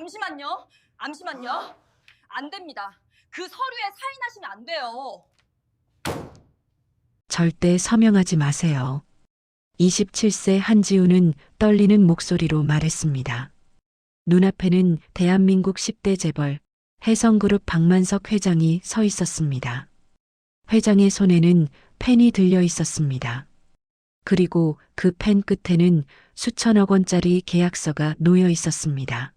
잠시만요. 잠시만요. 안 됩니다. 그 서류에 사인하시면 안 돼요. 절대 서명하지 마세요. 27세 한지우는 떨리는 목소리로 말했습니다. 눈앞에는 대한민국 10대 재벌 해성그룹 박만석 회장이 서 있었습니다. 회장의 손에는 펜이 들려 있었습니다. 그리고 그 펜 끝에는 수천억 원짜리 계약서가 놓여 있었습니다.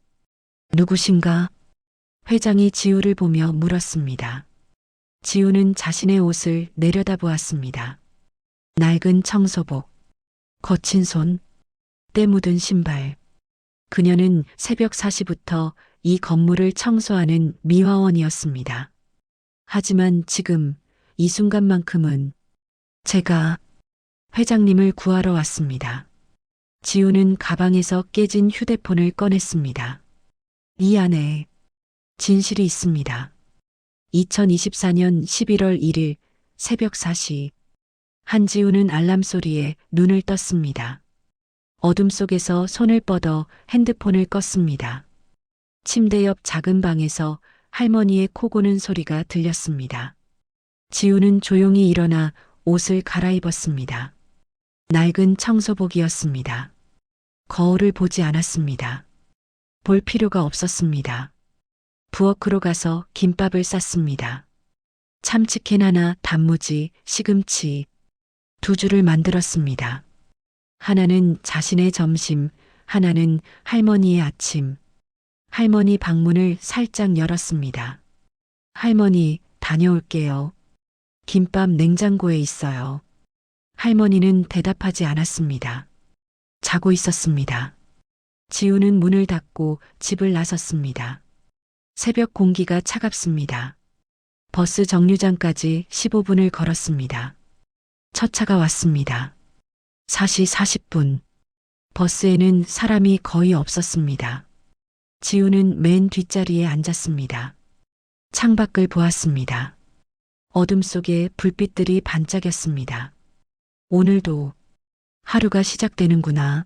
누구신가? 회장이 지우를 보며 물었습니다. 지우는 자신의 옷을 내려다보았습니다. 낡은 청소복, 거친 손, 때 묻은 신발. 그녀는 새벽 4시부터 이 건물을 청소하는 미화원이었습니다. 하지만 지금 이 순간만큼은 제가 회장님을 구하러 왔습니다. 지우는 가방에서 깨진 휴대폰을 꺼냈습니다. 이 안에 진실이 있습니다. 2024년 11월 1일 새벽 4시 한지우는 알람 소리에 눈을 떴습니다. 어둠 속에서 손을 뻗어 핸드폰을 껐습니다. 침대 옆 작은 방에서 할머니의 코 고는 소리가 들렸습니다. 지우는 조용히 일어나 옷을 갈아입었습니다. 낡은 청소복이었습니다. 거울을 보지 않았습니다. 볼 필요가 없었습니다. 부엌으로 가서 김밥을 쌌습니다. 참치캔 하나, 단무지, 시금치, 2줄을 만들었습니다. 하나는 자신의 점심, 하나는 할머니의 아침. 할머니 방문을 살짝 열었습니다. 할머니, 다녀올게요. 김밥 냉장고에 있어요. 할머니는 대답하지 않았습니다. 자고 있었습니다. 지우는 문을 닫고 집을 나섰습니다. 새벽 공기가 차갑습니다. 버스 정류장까지 15분을 걸었습니다. 첫 차가 왔습니다. 4시 40분. 버스에는 사람이 거의 없었습니다. 지우는 맨 뒷자리에 앉았습니다. 창밖을 보았습니다. 어둠 속에 불빛들이 반짝였습니다. 오늘도 하루가 시작되는구나.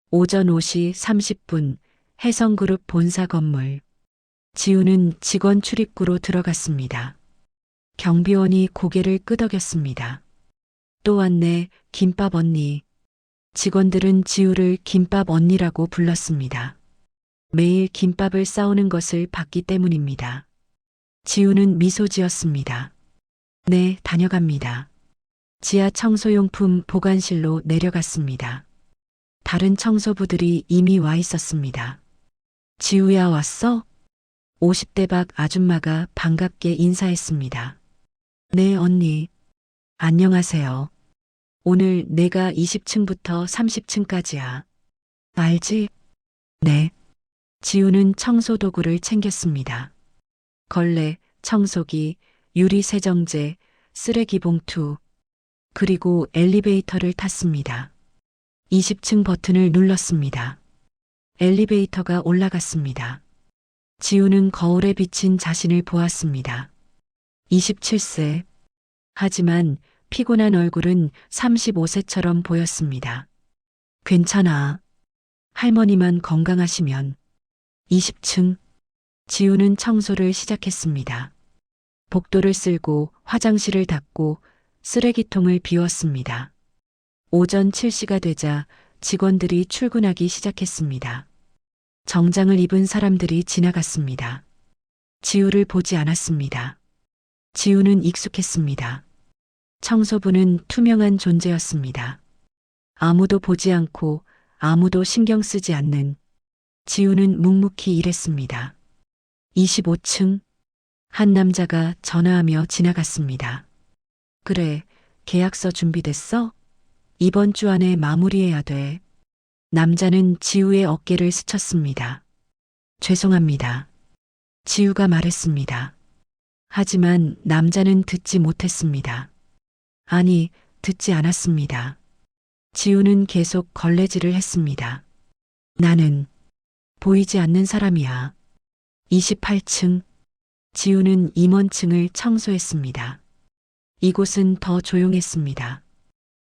오전 5시 30분 해성그룹 본사 건물. 지우는 직원 출입구로 들어갔습니다. 경비원이 고개를 끄덕였습니다. 또 왔네, 김밥 언니. 직원들은 지우를 김밥 언니라고 불렀습니다. 매일 김밥을 싸오는 것을 봤기 때문입니다. 지우는 미소 지었습니다. 네, 다녀갑니다. 지하 청소용품 보관실로 내려갔습니다. 다른 청소부들이 이미 와 있었습니다. 지우야, 왔어? 50대 박 아줌마가 반갑게 인사했습니다. 네, 언니. 안녕하세요. 오늘 내가 20층부터 30층까지야. 알지? 네. 지우는 청소 도구를 챙겼습니다. 걸레, 청소기, 유리 세정제, 쓰레기 봉투, 그리고 엘리베이터를 탔습니다. 20층 버튼을 눌렀습니다. 엘리베이터가 올라갔습니다. 지우는 거울에 비친 자신을 보았습니다. 27세. 하지만 피곤한 얼굴은 35세처럼 보였습니다. 괜찮아. 할머니만 건강하시면. 20층. 지우는 청소를 시작했습니다. 복도를 쓸고 화장실을 닦고 쓰레기통을 비웠습니다. 오전 7시가 되자 직원들이 출근하기 시작했습니다. 정장을 입은 사람들이 지나갔습니다. 지우를 보지 않았습니다. 지우는 익숙했습니다. 청소부는 투명한 존재였습니다. 아무도 보지 않고 아무도 신경 쓰지 않는. 지우는 묵묵히 일했습니다. 25층. 한 남자가 전화하며 지나갔습니다. 그래, 계약서 준비됐어? 이번 주 안에 마무리해야 돼. 남자는 지우의 어깨를 스쳤습니다. 죄송합니다. 지우가 말했습니다. 하지만 남자는 듣지 못했습니다. 아니, 듣지 않았습니다. 지우는 계속 걸레질을 했습니다. 나는 보이지 않는 사람이야. 28층. 지우는 임원층을 청소했습니다. 이곳은 더 조용했습니다.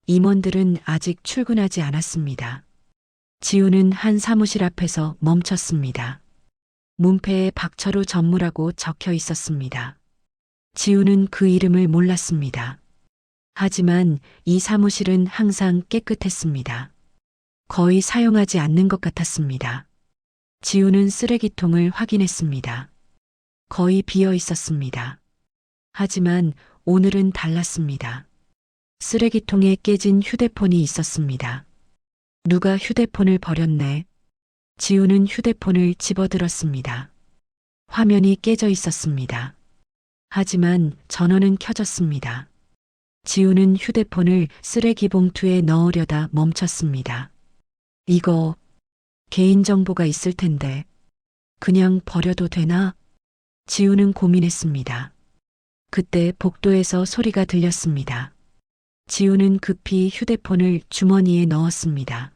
임원들은 아직 출근하지 않았습니다. 지우는 한 사무실 앞에서 멈췄습니다. 문패에 박철우 전무라고 적혀 있었습니다. 지우는 그 이름을 몰랐습니다. 하지만 이 사무실은 항상 깨끗했습니다. 거의 사용하지 않는 것 같았습니다. 지우는 쓰레기통을 확인했습니다. 거의 비어 있었습니다. 하지만 오늘은 달랐습니다. 쓰레기통에 깨진 휴대폰이 있었습니다. 누가 휴대폰을 버렸네. 지우는 휴대폰을 집어들었습니다. 화면이 깨져 있었습니다. 하지만 전원은 켜졌습니다. 지우는 휴대폰을 쓰레기 봉투에 넣으려다 멈췄습니다. 이거 개인정보가 있을 텐데 그냥 버려도 되나? 지우는 고민했습니다. 그때 복도에서 소리가 들렸습니다. 지우는 급히 휴대폰을 주머니에 넣었습니다.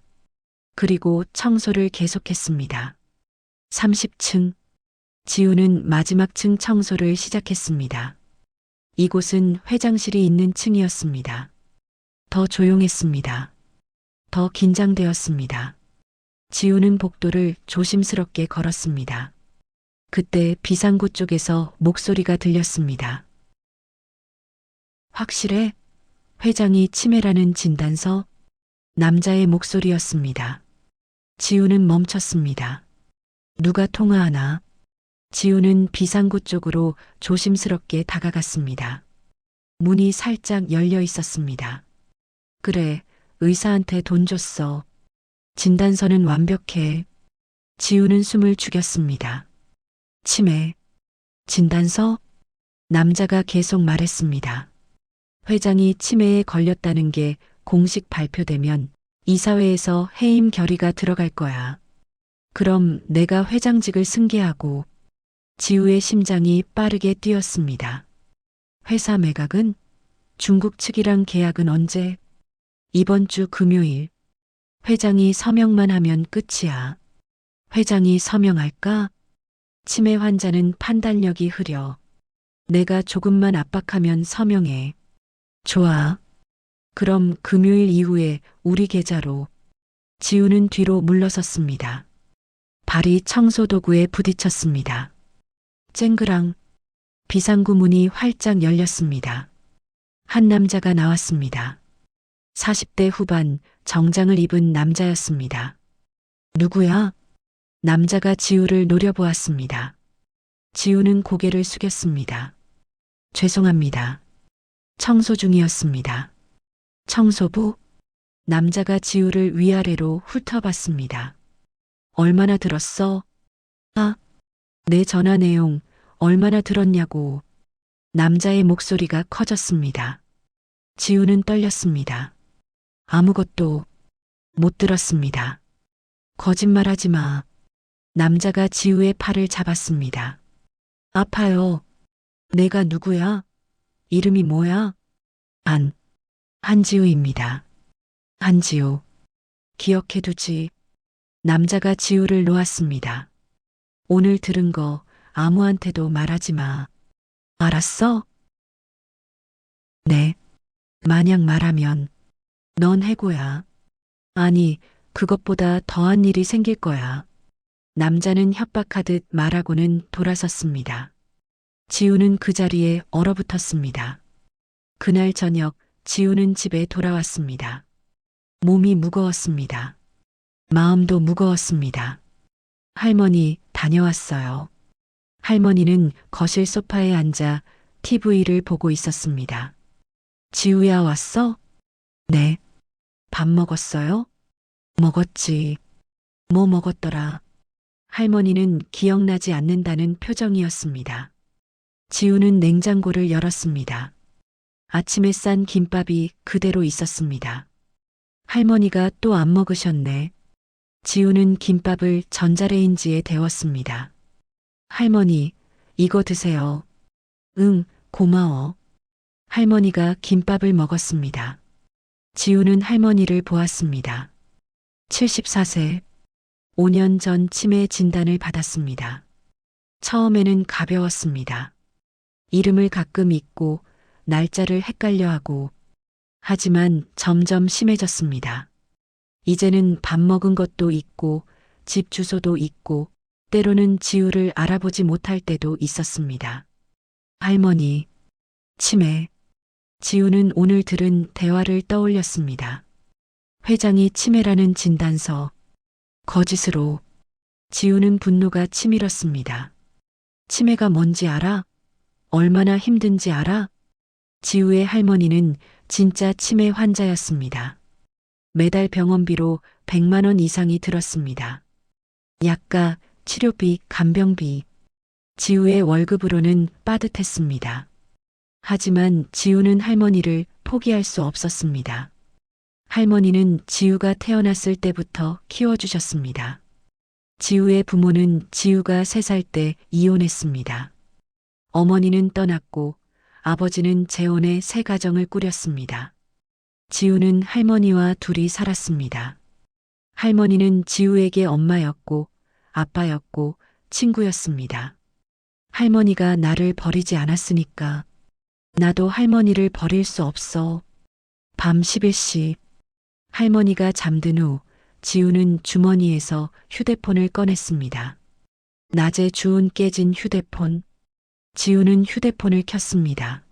그리고 청소를 계속했습니다. 30층. 지우는 마지막 층 청소를 시작했습니다. 이곳은 회장실이 있는 층이었습니다. 더 조용했습니다. 더 긴장되었습니다. 지우는 복도를 조심스럽게 걸었습니다. 그때 비상구 쪽에서 목소리가 들렸습니다. 확실해? 회장이 치매라는 진단서? 남자의 목소리였습니다. 지우는 멈췄습니다. 누가 통화하나? 지우는 비상구 쪽으로 조심스럽게 다가갔습니다. 문이 살짝 열려 있었습니다. 그래, 의사한테 돈 줬어. 진단서는 완벽해. 지우는 숨을 죽였습니다. 치매. 진단서? 남자가 계속 말했습니다. 회장이 치매에 걸렸다는 게 공식 발표되면 이사회에서 해임 결의가 들어갈 거야. 그럼 내가 회장직을 승계하고. 지우의 심장이 빠르게 뛰었습니다. 회사 매각은? 중국 측이랑 계약은 언제? 이번 주 금요일. 회장이 서명만 하면 끝이야. 회장이 서명할까? 치매 환자는 판단력이 흐려. 내가 조금만 압박하면 서명해. 좋아. 그럼 금요일 이후에 우리 계좌로. 지우는 뒤로 물러섰습니다. 발이 청소도구에 부딪혔습니다. 쨍그랑. 비상구 문이 활짝 열렸습니다. 한 남자가 나왔습니다. 40대 후반 정장을 입은 남자였습니다. 누구야? 남자가 지우를 노려보았습니다. 지우는 고개를 숙였습니다. 죄송합니다. 청소 중이었습니다. 청소부? 남자가 지우를 위아래로 훑어봤습니다. 얼마나 들었어? 내 전화 내용 얼마나 들었냐고. 남자의 목소리가 커졌습니다. 지우는 떨렸습니다. 아무것도 못 들었습니다. 거짓말하지 마. 남자가 지우의 팔을 잡았습니다. 아파요. 내가 누구야? 이름이 뭐야? 한지우입니다. 한지우. 기억해두지. 남자가 지우를 놓았습니다. 오늘 들은 거 아무한테도 말하지 마. 알았어? 네. 만약 말하면 넌 해고야. 아니, 그것보다 더한 일이 생길 거야. 남자는 협박하듯 말하고는 돌아섰습니다. 지우는 그 자리에 얼어붙었습니다. 그날 저녁 지우는 집에 돌아왔습니다. 몸이 무거웠습니다. 마음도 무거웠습니다. 할머니 다녀왔어요. 할머니는 거실 소파에 앉아 TV를 보고 있었습니다. 지우야 왔어? 네. 밥 먹었어요? 먹었지. 뭐 먹었더라? 할머니는 기억나지 않는다는 표정이었습니다. 지우는 냉장고를 열었습니다. 아침에 싼 김밥이 그대로 있었습니다. 할머니가 또 안 먹으셨네. 지우는 김밥을 전자레인지에 데웠습니다. 할머니, 이거 드세요. 응, 고마워. 할머니가 김밥을 먹었습니다. 지우는 할머니를 보았습니다. 74세. 5년 전 치매 진단을 받았습니다. 처음에는 가벼웠습니다. 이름을 가끔 잊고 날짜를 헷갈려하고 하지만 점점 심해졌습니다. 이제는 밥 먹은 것도 잊고 집 주소도 잊고 때로는 지우를 알아보지 못할 때도 있었습니다. 할머니, 치매. 지우는 오늘 들은 대화를 떠올렸습니다. 회장이 치매라는 진단서, 거짓으로. 지우는 분노가 치밀었습니다. 치매가 뭔지 알아? 얼마나 힘든지 알아? 지우의 할머니는 진짜 치매 환자였습니다. 매달 병원비로 100만 원 이상이 들었습니다. 약가, 치료비, 간병비. 지우의 월급으로는 빠듯했습니다. 하지만 지우는 할머니를 포기할 수 없었습니다. 할머니는 지우가 태어났을 때부터 키워주셨습니다. 지우의 부모는 지우가 3살 때 이혼했습니다. 어머니는 떠났고 아버지는 재혼해 새 가정을 꾸렸습니다. 지우는 할머니와 둘이 살았습니다. 할머니는 지우에게 엄마였고 아빠였고 친구였습니다. 할머니가 나를 버리지 않았으니까 나도 할머니를 버릴 수 없어. 밤 11시 할머니가 잠든 후 지우는 주머니에서 휴대폰을 꺼냈습니다. 낮에 주운 깨진 휴대폰. 지우는 휴대폰을 켰습니다.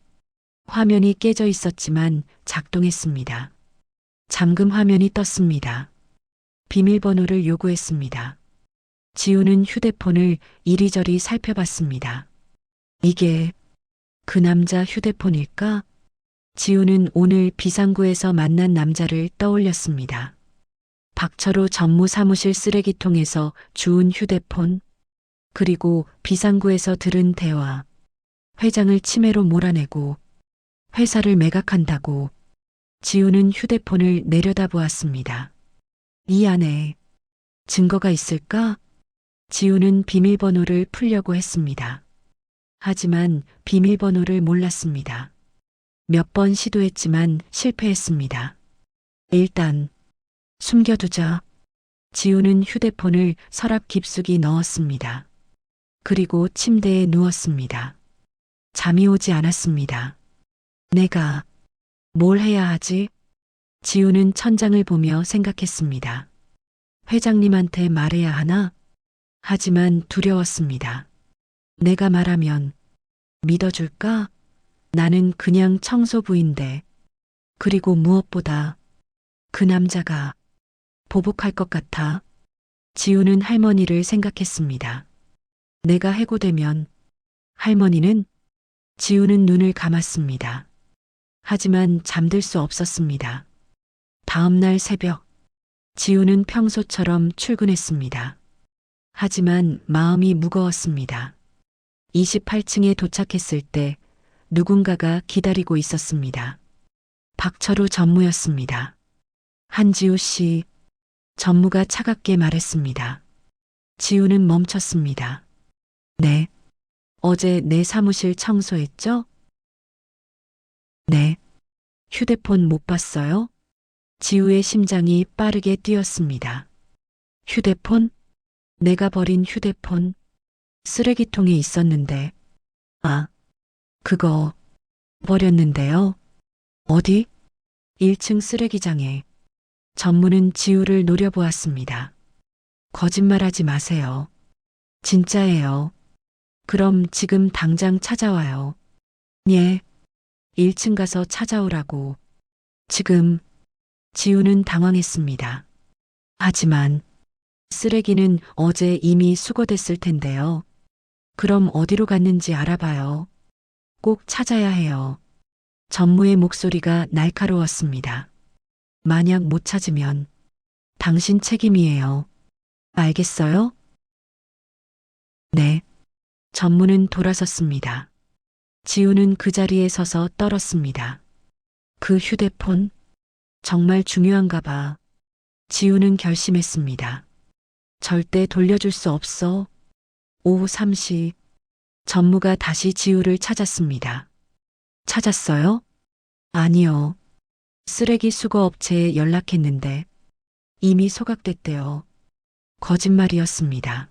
화면이 깨져 있었지만 작동했습니다. 잠금 화면이 떴습니다. 비밀번호를 요구했습니다. 지우는 휴대폰을 이리저리 살펴봤습니다. 이게 그 남자 휴대폰일까? 지우는 오늘 비상구에서 만난 남자를 떠올렸습니다. 박철호 전무 사무실 쓰레기통에서 주운 휴대폰, 그리고 비상구에서 들은 대화. 회장을 치매로 몰아내고 회사를 매각한다고. 지우는 휴대폰을 내려다보았습니다. 이 안에 증거가 있을까? 지우는 비밀번호를 풀려고 했습니다. 하지만 비밀번호를 몰랐습니다. 몇 번 시도했지만 실패했습니다. 일단 숨겨두자. 지우는 휴대폰을 서랍 깊숙이 넣었습니다. 그리고 침대에 누웠습니다. 잠이 오지 않았습니다. 내가 뭘 해야 하지? 지우는 천장을 보며 생각했습니다. 회장님한테 말해야 하나? 하지만 두려웠습니다. 내가 말하면 믿어줄까? 나는 그냥 청소부인데. 그리고 무엇보다 그 남자가 보복할 것 같아. 지우는 할머니를 생각했습니다. 내가 해고되면 할머니는? 지우는 눈을 감았습니다. 하지만 잠들 수 없었습니다. 다음 날 새벽, 지우는 평소처럼 출근했습니다. 하지만 마음이 무거웠습니다. 28층에 도착했을 때 누군가가 기다리고 있었습니다. 박철우 전무였습니다. 한지우 씨, 전무가 차갑게 말했습니다. 지우는 멈췄습니다. 네. 어제 내 사무실 청소했죠? 네. 휴대폰 못 봤어요? 지우의 심장이 빠르게 뛰었습니다. 휴대폰? 내가 버린 휴대폰. 쓰레기통에 있었는데. 아, 그거 버렸는데요. 어디? 1층 쓰레기장에. 전무는 지우를 노려보았습니다. 거짓말하지 마세요. 진짜예요. 그럼 지금 당장 찾아와요. 예. 1층 가서 찾아오라고. 지금. 지우는 당황했습니다. 하지만 쓰레기는 어제 이미 수거됐을 텐데요. 그럼 어디로 갔는지 알아봐요. 꼭 찾아야 해요. 전무의 목소리가 날카로웠습니다. 만약 못 찾으면 당신 책임이에요. 알겠어요? 네. 전무는 돌아섰습니다. 지우는 그 자리에 서서 떨었습니다. 그 휴대폰 정말 중요한가 봐. 지우는 결심했습니다. 절대 돌려줄 수 없어. 오후 3시 전무가 다시 지우를 찾았습니다. 찾았어요? 아니요. 쓰레기 수거 업체에 연락했는데 이미 소각됐대요. 거짓말이었습니다.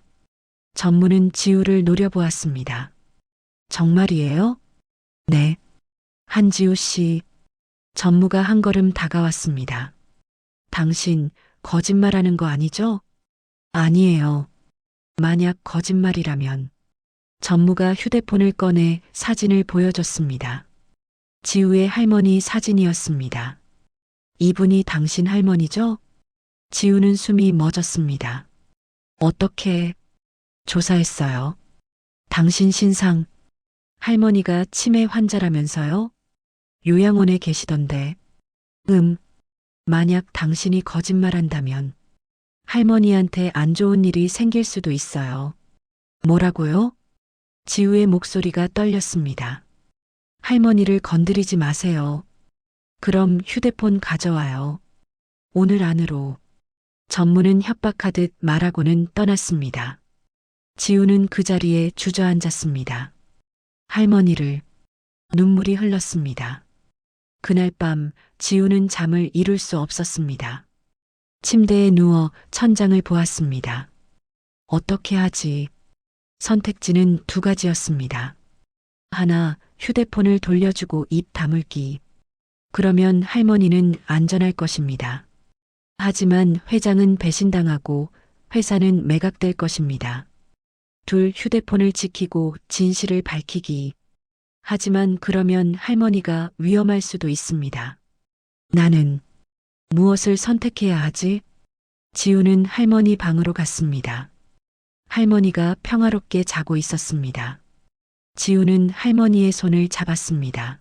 전무는 지우를 노려보았습니다. 정말이에요? 네. 한지우 씨. 전무가 한 걸음 다가왔습니다. 당신 거짓말하는 거 아니죠? 아니에요. 만약 거짓말이라면 전무가 휴대폰을 꺼내 사진을 보여줬습니다. 지우의 할머니 사진이었습니다. 이분이 당신 할머니죠? 지우는 숨이 멎었습니다. 어떻게 조사했어요? 당신 신상, 할머니가 치매 환자라면서요? 요양원에 계시던데. 만약 당신이 거짓말한다면 할머니한테 안 좋은 일이 생길 수도 있어요. 뭐라고요? 지우의 목소리가 떨렸습니다. 할머니를 건드리지 마세요. 그럼 휴대폰 가져와요. 오늘 안으로. 전무는 협박하듯 말하고는 떠났습니다. 지우는 그 자리에 주저앉았습니다. 할머니를 눈물이 흘렀습니다. 그날 밤 지우는 잠을 이룰 수 없었습니다. 침대에 누워 천장을 보았습니다. 어떻게 하지? 선택지는 두 가지였습니다. 하나, 휴대폰을 돌려주고 입 다물기. 그러면 할머니는 안전할 것입니다. 하지만 회장은 배신당하고 회사는 매각될 것입니다. 둘, 휴대폰을 지키고 진실을 밝히기. 하지만 그러면 할머니가 위험할 수도 있습니다. 나는 무엇을 선택해야 하지? 지우는 할머니 방으로 갔습니다. 할머니가 평화롭게 자고 있었습니다. 지우는 할머니의 손을 잡았습니다.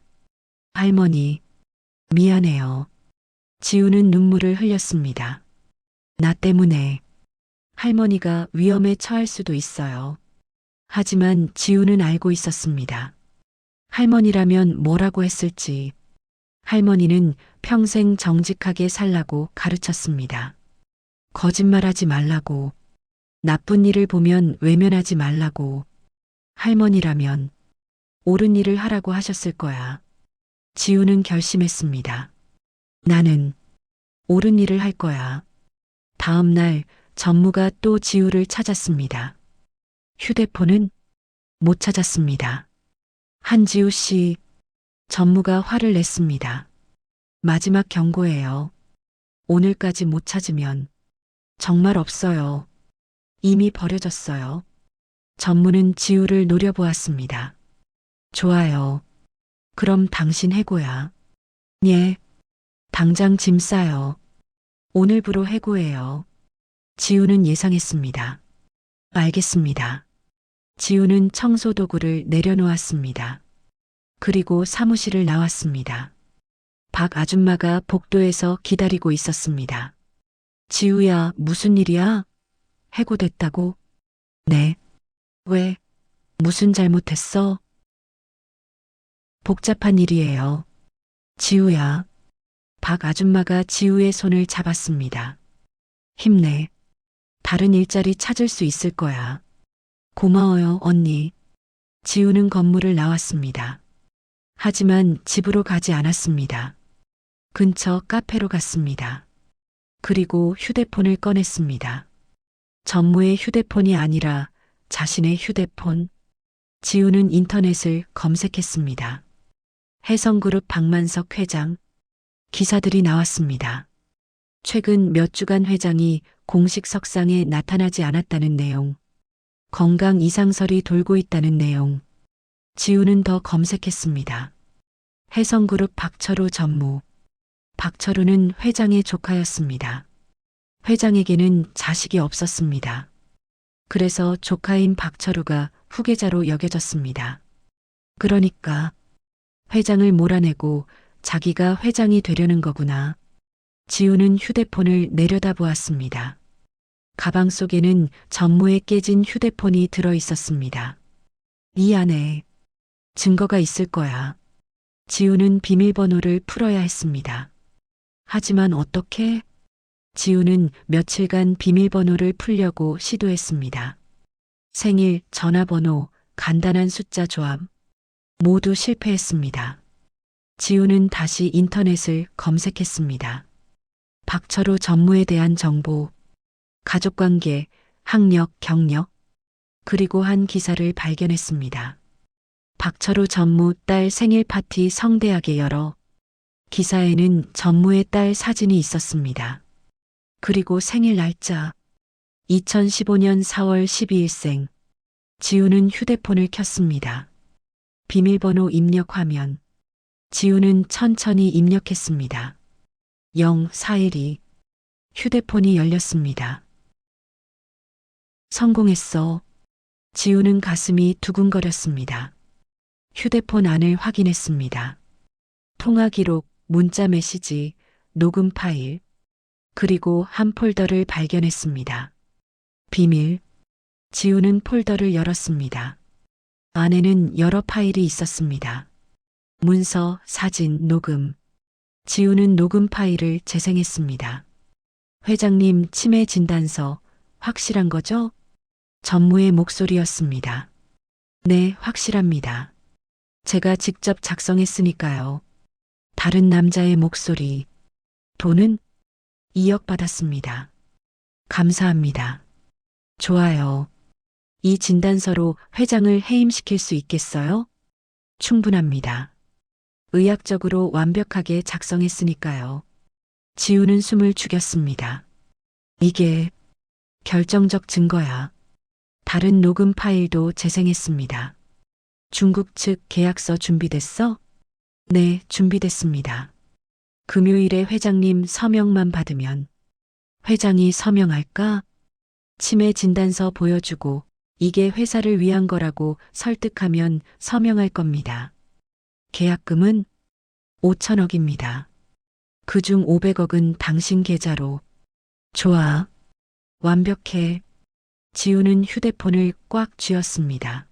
할머니, 미안해요. 지우는 눈물을 흘렸습니다. 나 때문에 할머니가 위험에 처할 수도 있어요. 하지만 지우는 알고 있었습니다. 할머니라면 뭐라고 했을지. 할머니는 평생 정직하게 살라고 가르쳤습니다. 거짓말하지 말라고. 나쁜 일을 보면 외면하지 말라고. 할머니라면 옳은 일을 하라고 하셨을 거야. 지우는 결심했습니다. 나는 옳은 일을 할 거야. 다음 날 전무가 또 지우를 찾았습니다. 휴대폰은 못 찾았습니다. 한지우 씨, 전무가 화를 냈습니다. 마지막 경고예요. 오늘까지 못 찾으면 정말 없어요. 이미 버려졌어요. 전무는 지우를 노려보았습니다. 좋아요. 그럼 당신 해고야. 예. 당장 짐 싸요. 오늘부로 해고해요. 지우는 예상했습니다. 알겠습니다. 지우는 청소 도구를 내려놓았습니다. 그리고 사무실을 나왔습니다. 박 아줌마가 복도에서 기다리고 있었습니다. 지우야, 무슨 일이야? 해고됐다고? 네. 왜? 무슨 잘못했어? 복잡한 일이에요. 지우야. 박 아줌마가 지우의 손을 잡았습니다. 힘내. 다른 일자리 찾을 수 있을 거야. 고마워요, 언니. 지우는 건물을 나왔습니다. 하지만 집으로 가지 않았습니다. 근처 카페로 갔습니다. 그리고 휴대폰을 꺼냈습니다. 전무의 휴대폰이 아니라 자신의 휴대폰. 지우는 인터넷을 검색했습니다. 해성그룹 박만석 회장. 기사들이 나왔습니다. 최근 몇 주간 회장이 공식 석상에 나타나지 않았다는 내용. 건강 이상설이 돌고 있다는 내용. 지우는 더 검색했습니다. 해성그룹 박철우 전무. 박철우는 회장의 조카였습니다. 회장에게는 자식이 없었습니다. 그래서 조카인 박철우가 후계자로 여겨졌습니다. 그러니까 회장을 몰아내고 자기가 회장이 되려는 거구나. 지우는 휴대폰을 내려다보았습니다. 가방 속에는 전무의 깨진 휴대폰이 들어 있었습니다. 이 안에 증거가 있을 거야. 지우는 비밀번호를 풀어야 했습니다. 하지만 어떻게? 지우는 며칠간 비밀번호를 풀려고 시도했습니다. 생일, 전화번호, 간단한 숫자 조합. 모두 실패했습니다. 지우는 다시 인터넷을 검색했습니다. 박철우 전무에 대한 정보, 가족관계, 학력, 경력, 그리고 한 기사를 발견했습니다. 박철우 전무 딸 생일 파티 성대하게 열어. 기사에는 전무의 딸 사진이 있었습니다. 그리고 생일 날짜, 2015년 4월 12일생. 지우는 휴대폰을 켰습니다. 비밀번호 입력 화면. 지우는 천천히 입력했습니다. 0412. 휴대폰이 열렸습니다. 성공했어. 지우는 가슴이 두근거렸습니다. 휴대폰 안을 확인했습니다. 통화 기록, 문자 메시지, 녹음 파일, 그리고 한 폴더를 발견했습니다. 비밀. 지우는 폴더를 열었습니다. 안에는 여러 파일이 있었습니다. 문서, 사진, 녹음. 지우는 녹음 파일을 재생했습니다. 회장님 치매 진단서 확실한 거죠? 전무의 목소리였습니다. 네, 확실합니다. 제가 직접 작성했으니까요. 다른 남자의 목소리. 돈은 2억 받았습니다. 감사합니다. 좋아요. 이 진단서로 회장을 해임시킬 수 있겠어요? 충분합니다. 의학적으로 완벽하게 작성했으니까요. 지우는 숨을 죽였습니다. 이게 결정적 증거야. 다른 녹음 파일도 재생했습니다. 중국 측 계약서 준비됐어? 네, 준비됐습니다. 금요일에 회장님 서명만 받으면 회장이 서명할까? 치매 진단서 보여주고 이게 회사를 위한 거라고 설득하면 서명할 겁니다. 계약금은 5천억입니다. 그중 500억은 당신 계좌로. 좋아. 완벽해. 지우는 휴대폰을 꽉 쥐었습니다.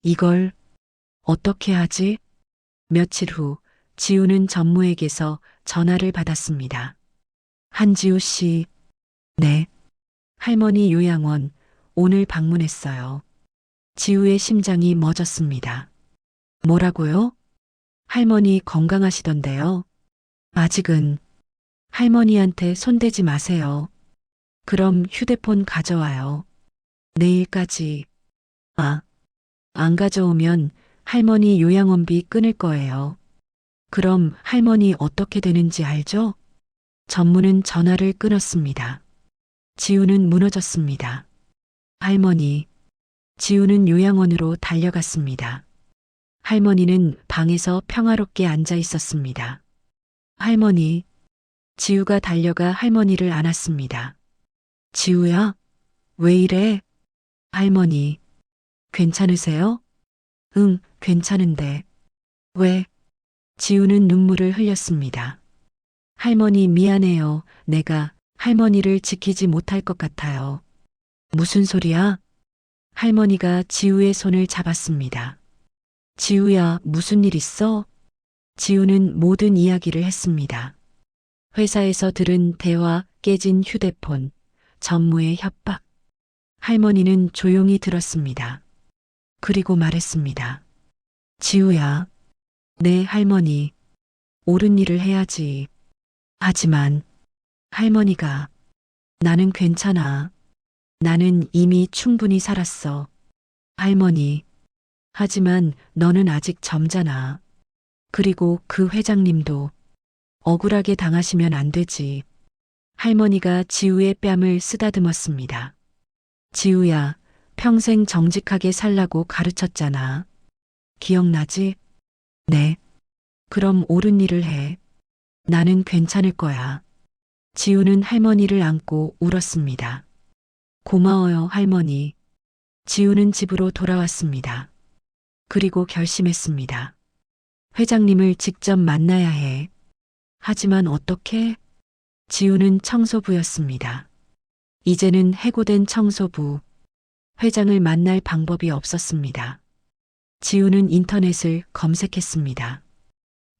이걸 어떻게 하지? 며칠 후 지우는 전무에게서 전화를 받았습니다. 한지우 씨. 네. 할머니 요양원 오늘 방문했어요. 지우의 심장이 멎었습니다. 뭐라고요? 할머니 건강하시던데요. 아직은. 할머니한테 손대지 마세요. 그럼 휴대폰 가져와요. 내일까지. 안 가져오면 할머니 요양원비 끊을 거예요. 그럼 할머니 어떻게 되는지 알죠? 전무는 전화를 끊었습니다. 지우는 무너졌습니다. 할머니. 지우는 요양원으로 달려갔습니다. 할머니는 방에서 평화롭게 앉아 있었습니다. 할머니. 지우가 달려가 할머니를 안았습니다. 지우야? 왜 이래? 할머니. 괜찮으세요? 응, 괜찮은데. 왜? 지우는 눈물을 흘렸습니다. 할머니 미안해요. 내가 할머니를 지키지 못할 것 같아요. 무슨 소리야? 할머니가 지우의 손을 잡았습니다. 지우야, 무슨 일 있어? 지우는 모든 이야기를 했습니다. 회사에서 들은 대화, 깨진 휴대폰, 전무의 협박. 할머니는 조용히 들었습니다. 그리고 말했습니다. 지우야. 네, 할머니. 옳은 일을 해야지. 하지만 할머니가 나는 괜찮아. 나는 이미 충분히 살았어. 할머니. 하지만 너는 아직 젊잖아. 그리고 그 회장님도 억울하게 당하시면 안 되지. 할머니가 지우의 뺨을 쓰다듬었습니다. 지우야, 평생 정직하게 살라고 가르쳤잖아. 기억나지? 네. 그럼 옳은 일을 해. 나는 괜찮을 거야. 지우는 할머니를 안고 울었습니다. 고마워요, 할머니. 지우는 집으로 돌아왔습니다. 그리고 결심했습니다. 회장님을 직접 만나야 해. 하지만 어떻게? 지우는 청소부였습니다. 이제는 해고된 청소부. 회장을 만날 방법이 없었습니다. 지우는 인터넷을 검색했습니다.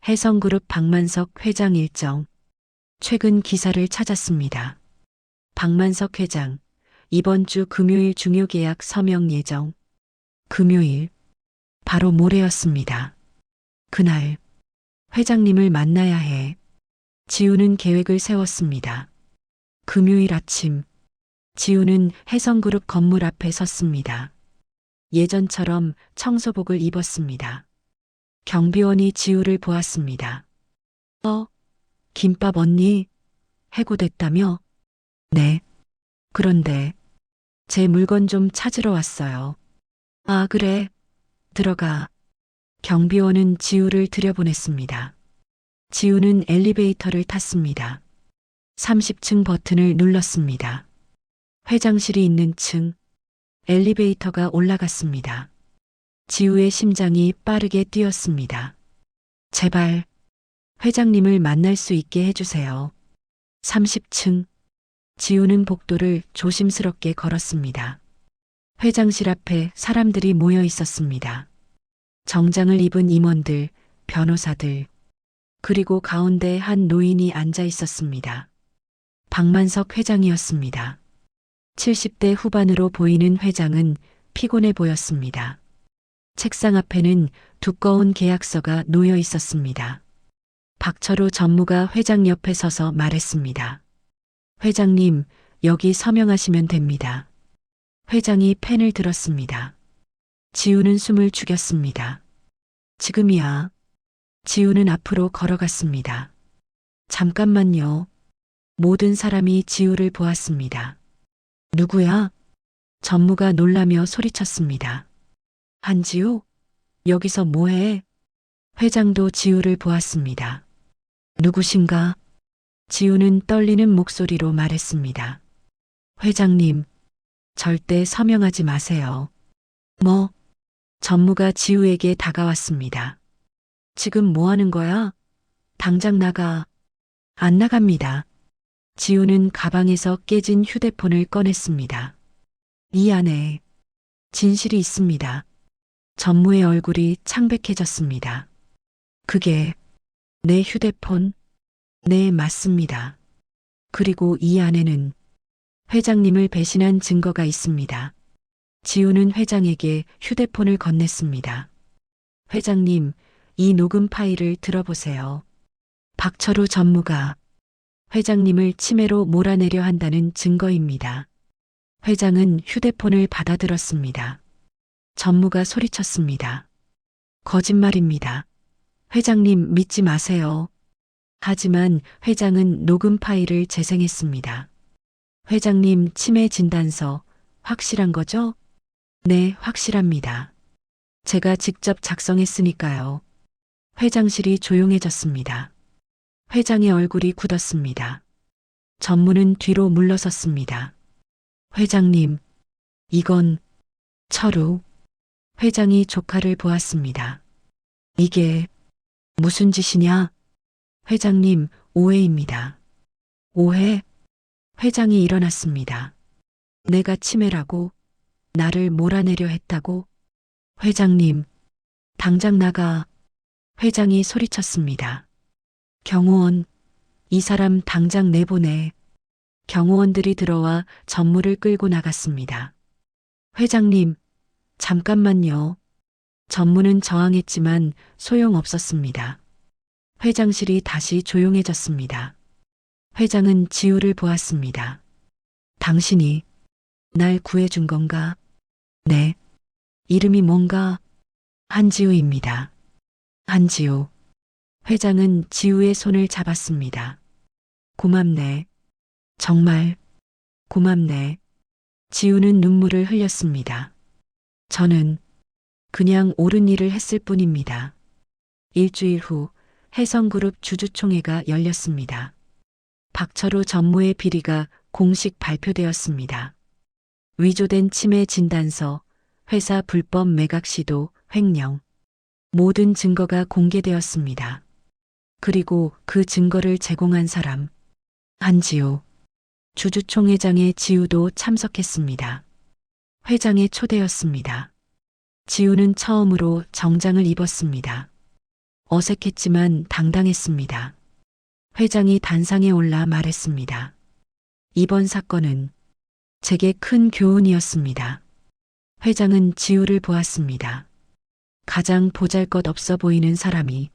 해성그룹 박만석 회장 일정. 최근 기사를 찾았습니다. 박만석 회장, 이번 주 금요일 중요계약 서명 예정. 금요일, 바로 모레였습니다. 그날, 회장님을 만나야 해. 지우는 계획을 세웠습니다. 금요일 아침, 지우는 해성그룹 건물 앞에 섰습니다. 예전처럼 청소복을 입었습니다. 경비원이 지우를 보았습니다. 김밥 언니, 해고됐다며? 네. 그런데 제 물건 좀 찾으러 왔어요. 아, 그래. 들어가. 경비원은 지우를 들여보냈습니다. 지우는 엘리베이터를 탔습니다. 30층 버튼을 눌렀습니다. 회장실이 있는 층, 엘리베이터가 올라갔습니다. 지우의 심장이 빠르게 뛰었습니다. 제발, 회장님을 만날 수 있게 해주세요. 30층, 지우는 복도를 조심스럽게 걸었습니다. 회장실 앞에 사람들이 모여 있었습니다. 정장을 입은 임원들, 변호사들, 그리고 가운데 한 노인이 앉아 있었습니다. 박만석 회장이었습니다. 70대 후반으로 보이는 회장은 피곤해 보였습니다. 책상 앞에는 두꺼운 계약서가 놓여 있었습니다. 박철우 전무가 회장 옆에 서서 말했습니다. 회장님, 여기 서명하시면 됩니다. 회장이 펜을 들었습니다. 지우는 숨을 죽였습니다. 지금이야. 지우는 앞으로 걸어갔습니다. 잠깐만요. 모든 사람이 지우를 보았습니다. 누구야? 전무가 놀라며 소리쳤습니다. 한지우? 여기서 뭐해? 회장도 지우를 보았습니다. 누구신가? 지우는 떨리는 목소리로 말했습니다. 회장님, 절대 서명하지 마세요. 뭐? 전무가 지우에게 다가왔습니다. 지금 뭐 하는 거야? 당장 나가. 안 나갑니다. 지우는 가방에서 깨진 휴대폰을 꺼냈습니다. 이 안에 진실이 있습니다. 전무의 얼굴이 창백해졌습니다. 그게 내 휴대폰? 네, 맞습니다. 그리고 이 안에는 회장님을 배신한 증거가 있습니다. 지우는 회장에게 휴대폰을 건넸습니다. 회장님, 이 녹음 파일을 들어보세요. 박철우 전무가 회장님을 치매로 몰아내려 한다는 증거입니다. 회장은 휴대폰을 받아들었습니다. 전무가 소리쳤습니다. 거짓말입니다. 회장님 믿지 마세요. 하지만 회장은 녹음 파일을 재생했습니다. 회장님 치매 진단서 확실한 거죠? 네, 확실합니다. 제가 직접 작성했으니까요. 회장실이 조용해졌습니다. 회장의 얼굴이 굳었습니다. 전무는 뒤로 물러섰습니다. 회장님, 이건 철우. 회장이 조카를 보았습니다. 이게 무슨 짓이냐? 회장님, 오해입니다. 오해? 회장이 일어났습니다. 내가 치매라고? 나를 몰아내려 했다고? 회장님, 당장 나가. 회장이 소리쳤습니다. 경호원, 이 사람 당장 내보내. 경호원들이 들어와 전무를 끌고 나갔습니다. 회장님, 잠깐만요. 전무는 저항했지만 소용없었습니다. 회장실이 다시 조용해졌습니다. 회장은 지우를 보았습니다. 당신이 날 구해준 건가? 네. 이름이 뭔가? 한지우입니다. 한지우. 회장은 지우의 손을 잡았습니다. 고맙네. 정말 고맙네. 지우는 눈물을 흘렸습니다. 저는 그냥 옳은 일을 했을 뿐입니다. 일주일 후 해성그룹 주주총회가 열렸습니다. 박철우 전무의 비리가 공식 발표되었습니다. 위조된 치매 진단서, 회사 불법 매각 시도, 횡령. 모든 증거가 공개되었습니다. 그리고 그 증거를 제공한 사람, 한지우. 주주총회장의 지우도 참석했습니다. 회장의 초대였습니다. 지우는 처음으로 정장을 입었습니다. 어색했지만 당당했습니다. 회장이 단상에 올라 말했습니다. 이번 사건은 제게 큰 교훈이었습니다. 회장은 지우를 보았습니다. 가장 보잘것없어 보이는 사람이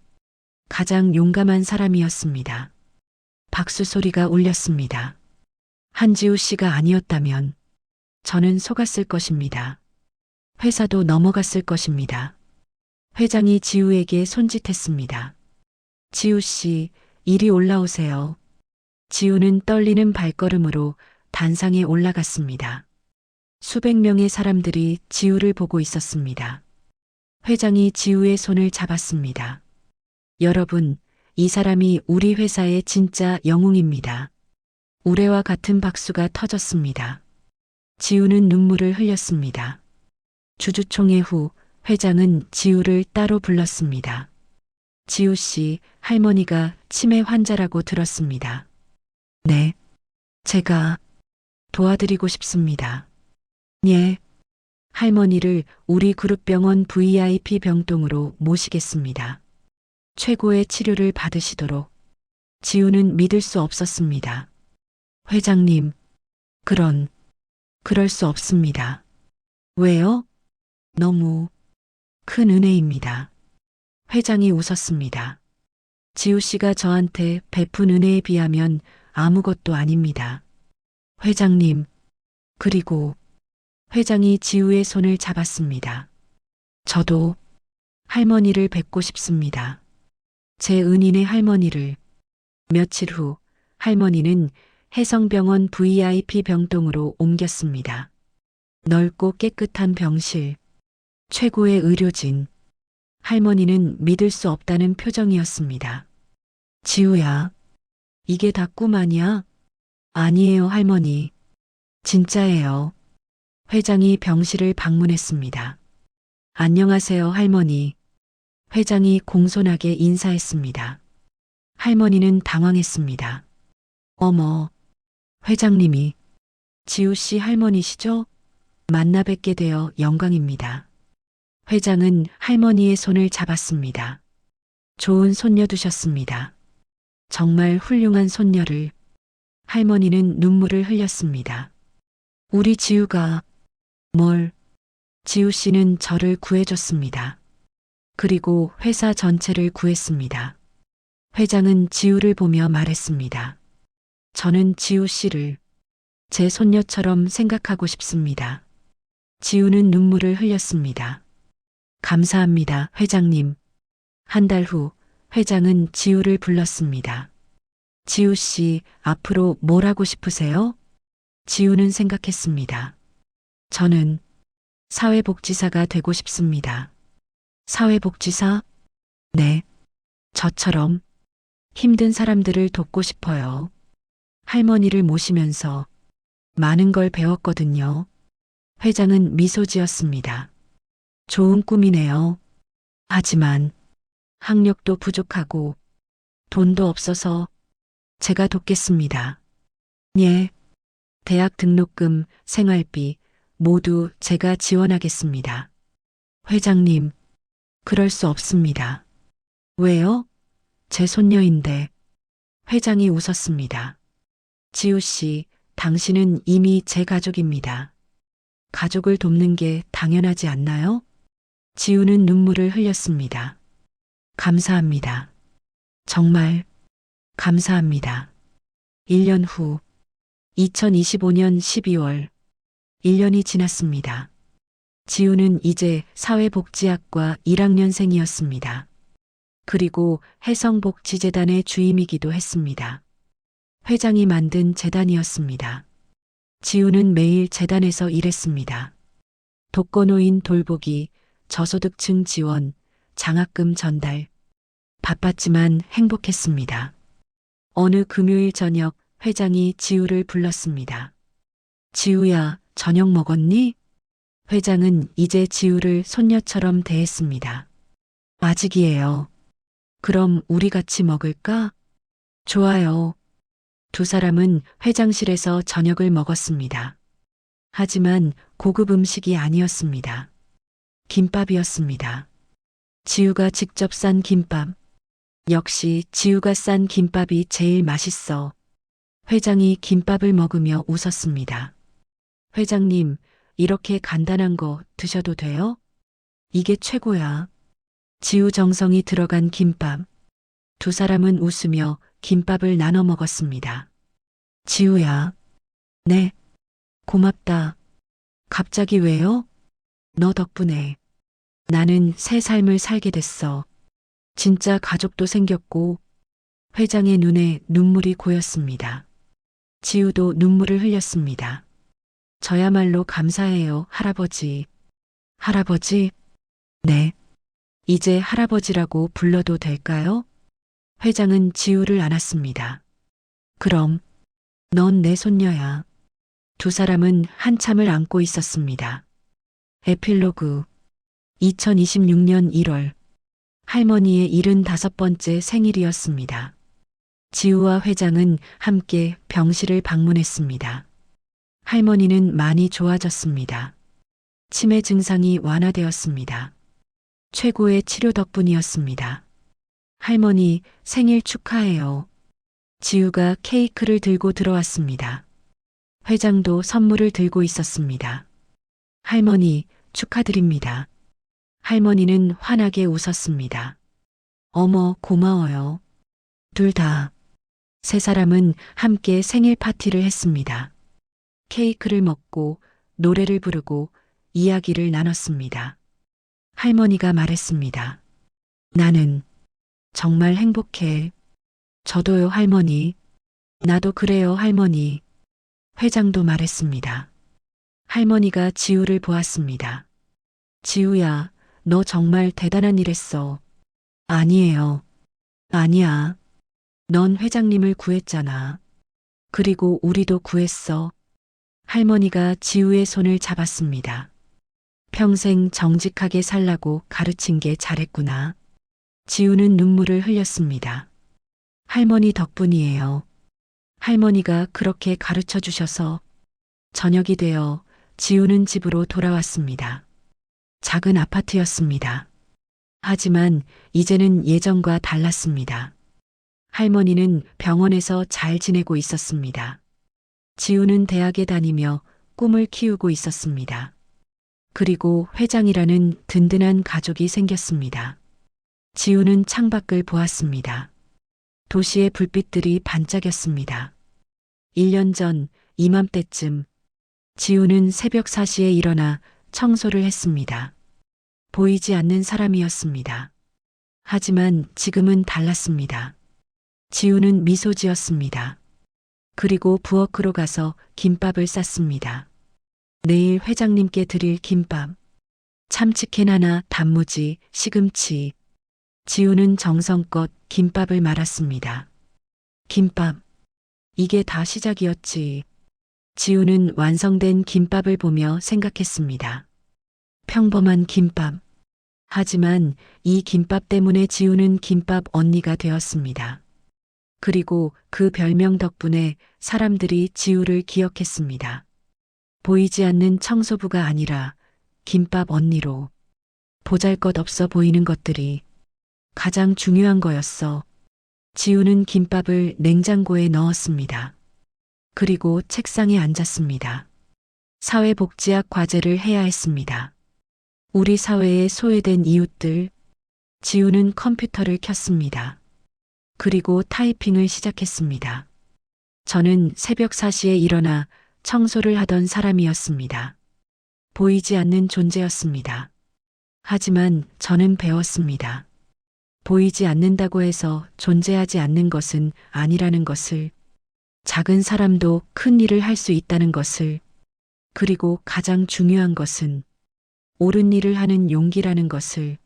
가장 용감한 사람이었습니다. 박수 소리가 울렸습니다. 한지우 씨가 아니었다면 저는 속았을 것입니다. 회사도 넘어갔을 것입니다. 회장이 지우에게 손짓했습니다. 지우 씨, 이리 올라오세요. 지우는 떨리는 발걸음으로 단상에 올라갔습니다. 수백 명의 사람들이 지우를 보고 있었습니다. 회장이 지우의 손을 잡았습니다. 여러분, 이 사람이 우리 회사의 진짜 영웅입니다. 우레와 같은 박수가 터졌습니다. 지우는 눈물을 흘렸습니다. 주주총회 후 회장은 지우를 따로 불렀습니다. 지우 씨, 할머니가 치매 환자라고 들었습니다. 네, 제가 도와드리고 싶습니다. 예, 할머니를 우리 그룹병원 VIP 병동으로 모시겠습니다. 최고의 치료를 받으시도록. 지우는 믿을 수 없었습니다. 회장님, 그럴 수 없습니다. 왜요? 너무 큰 은혜입니다. 회장이 웃었습니다. 지우 씨가 저한테 베푼 은혜에 비하면 아무것도 아닙니다. 회장님, 그리고 회장이 지우의 손을 잡았습니다. 저도 할머니를 뵙고 싶습니다. 제 은인의 할머니를. 며칠 후 할머니는 해성병원 VIP 병동으로 옮겼습니다. 넓고 깨끗한 병실, 최고의 의료진. 할머니는 믿을 수 없다는 표정이었습니다. 지우야, 이게 다 꿈 아니야? 아니에요, 할머니. 진짜예요. 회장이 병실을 방문했습니다. 안녕하세요, 할머니. 회장이 공손하게 인사했습니다. 할머니는 당황했습니다. 어머, 회장님이 지우 씨 할머니시죠? 만나 뵙게 되어 영광입니다. 회장은 할머니의 손을 잡았습니다. 좋은 손녀 두셨습니다. 정말 훌륭한 손녀를. 할머니는 눈물을 흘렸습니다. 우리 지우가 지우 씨는 저를 구해줬습니다. 그리고 회사 전체를 구했습니다. 회장은 지우를 보며 말했습니다. 저는 지우 씨를 제 손녀처럼 생각하고 싶습니다. 지우는 눈물을 흘렸습니다. 감사합니다, 회장님. 한 달 후 회장은 지우를 불렀습니다. 지우 씨, 앞으로 뭘 하고 싶으세요? 지우는 생각했습니다. 저는 사회복지사가 되고 싶습니다. 사회복지사? 네. 저처럼 힘든 사람들을 돕고 싶어요. 할머니를 모시면서 많은 걸 배웠거든요. 회장은 미소 지었습니다. 좋은 꿈이네요. 하지만 학력도 부족하고 돈도 없어서 제가 돕겠습니다. 예. 대학 등록금, 생활비 모두 제가 지원하겠습니다. 회장님, 그럴 수 없습니다. 왜요? 제 손녀인데. 회장이 웃었습니다. 지우 씨, 당신은 이미 제 가족입니다. 가족을 돕는 게 당연하지 않나요? 지우는 눈물을 흘렸습니다. 감사합니다. 정말 감사합니다. 1년 후 2025년 12월 1년이 지났습니다. 지우는 이제 사회복지학과 1학년생이었습니다. 그리고 해성복지재단의 주임이기도 했습니다. 회장이 만든 재단이었습니다. 지우는 매일 재단에서 일했습니다. 독거노인 돌보기, 저소득층 지원, 장학금 전달. 바빴지만 행복했습니다. 어느 금요일 저녁 회장이 지우를 불렀습니다. 지우야, 저녁 먹었니? 회장은 이제 지우를 손녀처럼 대했습니다. 아직이에요. 그럼 우리 같이 먹을까? 좋아요. 두 사람은 회장실에서 저녁을 먹었습니다. 하지만 고급 음식이 아니었습니다. 김밥이었습니다. 지우가 직접 싼 김밥. 역시 지우가 싼 김밥이 제일 맛있어. 회장이 김밥을 먹으며 웃었습니다. 회장님, 이렇게 간단한 거 드셔도 돼요? 이게 최고야. 지우 정성이 들어간 김밥. 두 사람은 웃으며 김밥을 나눠 먹었습니다. 지우야. 네. 고맙다. 갑자기 왜요? 너 덕분에 나는 새 삶을 살게 됐어. 진짜 가족도 생겼고. 회장의 눈에 눈물이 고였습니다. 지우도 눈물을 흘렸습니다. 저야말로 감사해요, 할아버지. 할아버지? 네. 이제 할아버지라고 불러도 될까요? 회장은 지우를 안았습니다. 그럼, 넌 내 손녀야. 두 사람은 한참을 안고 있었습니다. 에필로그 2026년 1월 할머니의 75번째 생일이었습니다. 지우와 회장은 함께 병실을 방문했습니다. 할머니는 많이 좋아졌습니다. 치매 증상이 완화되었습니다. 최고의 치료 덕분이었습니다. 할머니 생일 축하해요. 지우가 케이크를 들고 들어왔습니다. 회장도 선물을 들고 있었습니다. 할머니 축하드립니다. 할머니는 환하게 웃었습니다. 어머, 고마워요. 둘 다. 세 사람은 함께 생일 파티를 했습니다. 케이크를 먹고 노래를 부르고 이야기를 나눴습니다. 할머니가 말했습니다. 나는 정말 행복해. 저도요, 할머니. 나도 그래요, 할머니. 회장도 말했습니다. 할머니가 지우를 보았습니다. 지우야, 너 정말 대단한 일 했어. 아니에요. 아니야. 넌 회장님을 구했잖아. 그리고 우리도 구했어. 할머니가 지우의 손을 잡았습니다. 평생 정직하게 살라고 가르친 게 잘했구나. 지우는 눈물을 흘렸습니다. 할머니 덕분이에요. 할머니가 그렇게 가르쳐 주셔서. 저녁이 되어 지우는 집으로 돌아왔습니다. 작은 아파트였습니다. 하지만 이제는 예전과 달랐습니다. 할머니는 병원에서 잘 지내고 있었습니다. 지우는 대학에 다니며 꿈을 키우고 있었습니다. 그리고 회장이라는 든든한 가족이 생겼습니다. 지우는 창밖을 보았습니다. 도시의 불빛들이 반짝였습니다. 1년 전 이맘때쯤 지우는 새벽 4시에 일어나 청소를 했습니다. 보이지 않는 사람이었습니다. 하지만 지금은 달랐습니다. 지우는 미소 지었습니다. 그리고 부엌으로 가서 김밥을 쌌습니다. 내일 회장님께 드릴 김밥. 참치캔 하나, 단무지, 시금치. 지우는 정성껏 김밥을 말았습니다. 김밥. 이게 다 시작이었지. 지우는 완성된 김밥을 보며 생각했습니다. 평범한 김밥. 하지만 이 김밥 때문에 지우는 김밥 언니가 되었습니다. 그리고 그 별명 덕분에 사람들이 지우를 기억했습니다. 보이지 않는 청소부가 아니라 김밥 언니로. 보잘것없어 보이는 것들이 가장 중요한 거였어. 지우는 김밥을 냉장고에 넣었습니다. 그리고 책상에 앉았습니다. 사회복지학 과제를 해야 했습니다. 우리 사회에 소외된 이웃들. 지우는 컴퓨터를 켰습니다. 그리고 타이핑을 시작했습니다. 저는 새벽 4시에 일어나 청소를 하던 사람이었습니다. 보이지 않는 존재였습니다. 하지만 저는 배웠습니다. 보이지 않는다고 해서 존재하지 않는 것은 아니라는 것을, 작은 사람도 큰 일을 할 수 있다는 것을, 그리고 가장 중요한 것은 옳은 일을 하는 용기라는 것을.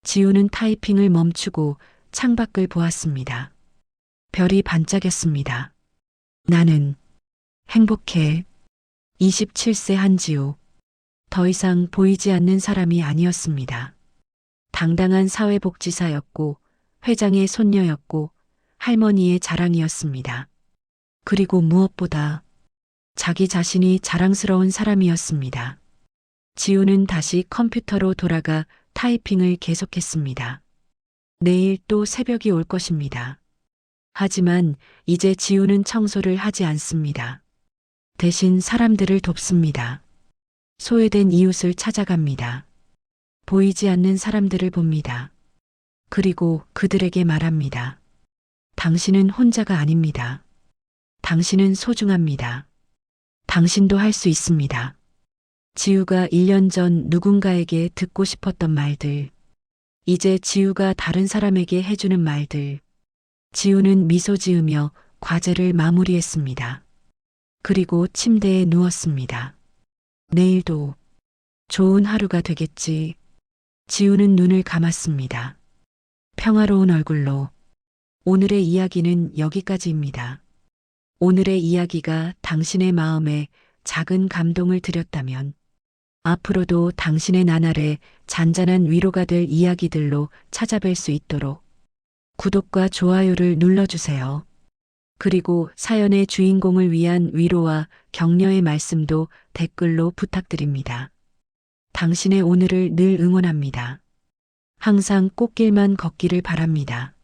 지우는 타이핑을 멈추고 창밖을 보았습니다. 별이 반짝였습니다. 나는 행복해. 27세 한지우. 더 이상 보이지 않는 사람이 아니었습니다. 당당한 사회복지사였고, 회장의 손녀였고, 할머니의 자랑이었습니다. 그리고 무엇보다 자기 자신이 자랑스러운 사람이었습니다. 지우는 다시 컴퓨터로 돌아가 타이핑을 계속했습니다. 내일 또 새벽이 올 것입니다. 하지만 이제 지우는 청소를 하지 않습니다. 대신 사람들을 돕습니다. 소외된 이웃을 찾아갑니다. 보이지 않는 사람들을 봅니다. 그리고 그들에게 말합니다. 당신은 혼자가 아닙니다. 당신은 소중합니다. 당신도 할 수 있습니다. 지우가 1년 전 누군가에게 듣고 싶었던 말들. 이제 지우가 다른 사람에게 해주는 말들. 지우는 미소 지으며 과제를 마무리했습니다. 그리고 침대에 누웠습니다. 내일도 좋은 하루가 되겠지. 지우는 눈을 감았습니다. 평화로운 얼굴로 오늘의 이야기는 여기까지입니다. 오늘의 이야기가 당신의 마음에 작은 감동을 드렸다면 앞으로도 당신의 나날에 잔잔한 위로가 될 이야기들로 찾아뵐 수 있도록 구독과 좋아요를 눌러주세요. 그리고 사연의 주인공을 위한 위로와 격려의 말씀도 댓글로 부탁드립니다. 당신의 오늘을 늘 응원합니다. 항상 꽃길만 걷기를 바랍니다.